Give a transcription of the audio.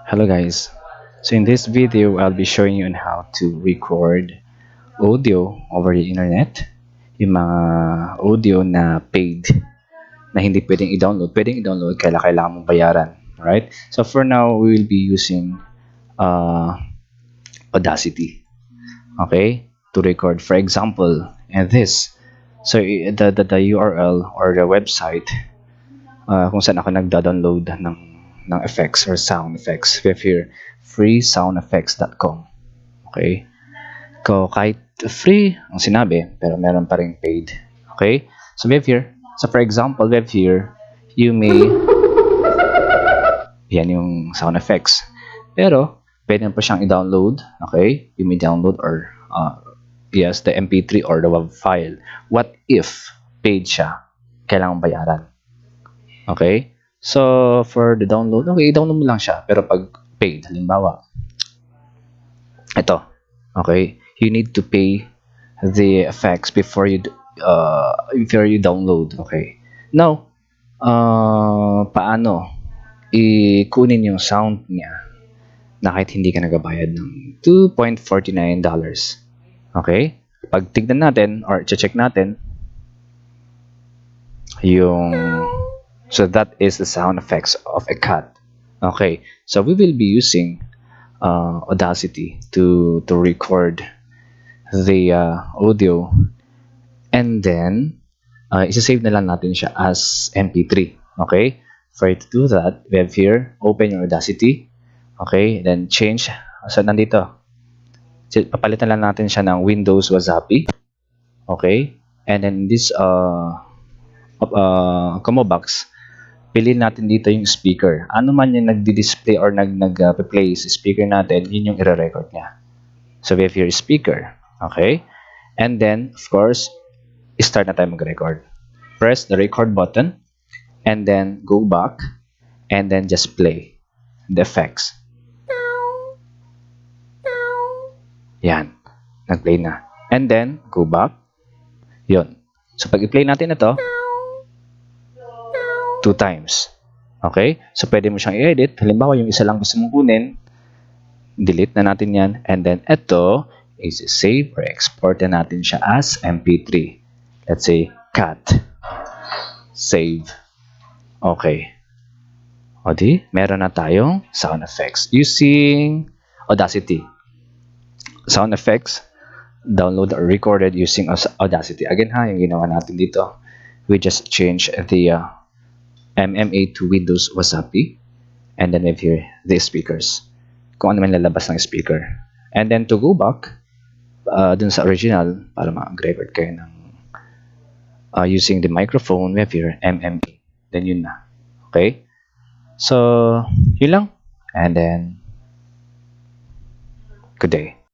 Hello guys. So in this video, I'll be showing you on how to record audio over the internet. Yung mga audio na paid na hindi pwedeng i-download. Pwedeng i-download kailangan mong bayaran. Alright? So for now, we will be using uh, Audacity. Okay? To record. For example, and this. So the URL or the website kung saan ako nagda-download ng effects or sound effects. We have here freesoundeffects.com. Okay? Kahit free ang sinabi, pero meron pa ring paid. Okay? So we have here, so for example, we have here, you may, yan yung sound effects. Pero, pwede pa siyang i-download. Okay? You may download or, yes, the MP3 or the WAV file. What if paid siya? Kailangan bayaran. Okay? So, for the download, okay, i-download mo lang siya. Pero pag paid, halimbawa, ito, okay, you need to pay the effects before you download. Okay. Now, paano ikunin yung sound niya na kahit hindi ka nagabayad ng $2.49. Okay? Pag tignan natin or check natin yung, so that is the sound effects of a cat. Okay, so we will be using Audacity to record the audio, and then isa-save na lang natin siya as MP3. Okay, for you to do that, we have here, open your Audacity. Okay, then change, so nandito, papalitan lang natin siya ng Windows Wasapi. Okay, and then this combo box, piliin natin dito yung speaker. Ano man yung nagdi-display or nag-play sa speaker natin, yun yung i-record niya. So we have here speaker. Okay? And then, of course, start na tayo mag-record. Press the record button and then go back and then just play the effects. Yan. Nag-play na. And then, go back. Yun. So pag i-play natin ito, 2 times. Okay? So, pwede mo siyang i-edit. Halimbawa, yung isa lang gusto mong kunin, delete na natin yan. And then, ito is save or export na natin siya as MP3. Let's say, cat. Save. Okay. O di, meron na tayong sound effects using Audacity. Sound effects, download or recorded using Audacity. Again ha, yung ginawa natin dito, we just change the MMA to Windows Wasapi, and then we have here the speakers, kung ano man lalabas ng speaker. And then to go back dun sa original, para mag-record kayo ng using the microphone, we have here MMA, then yun na. Okay, so yun lang, and then good day.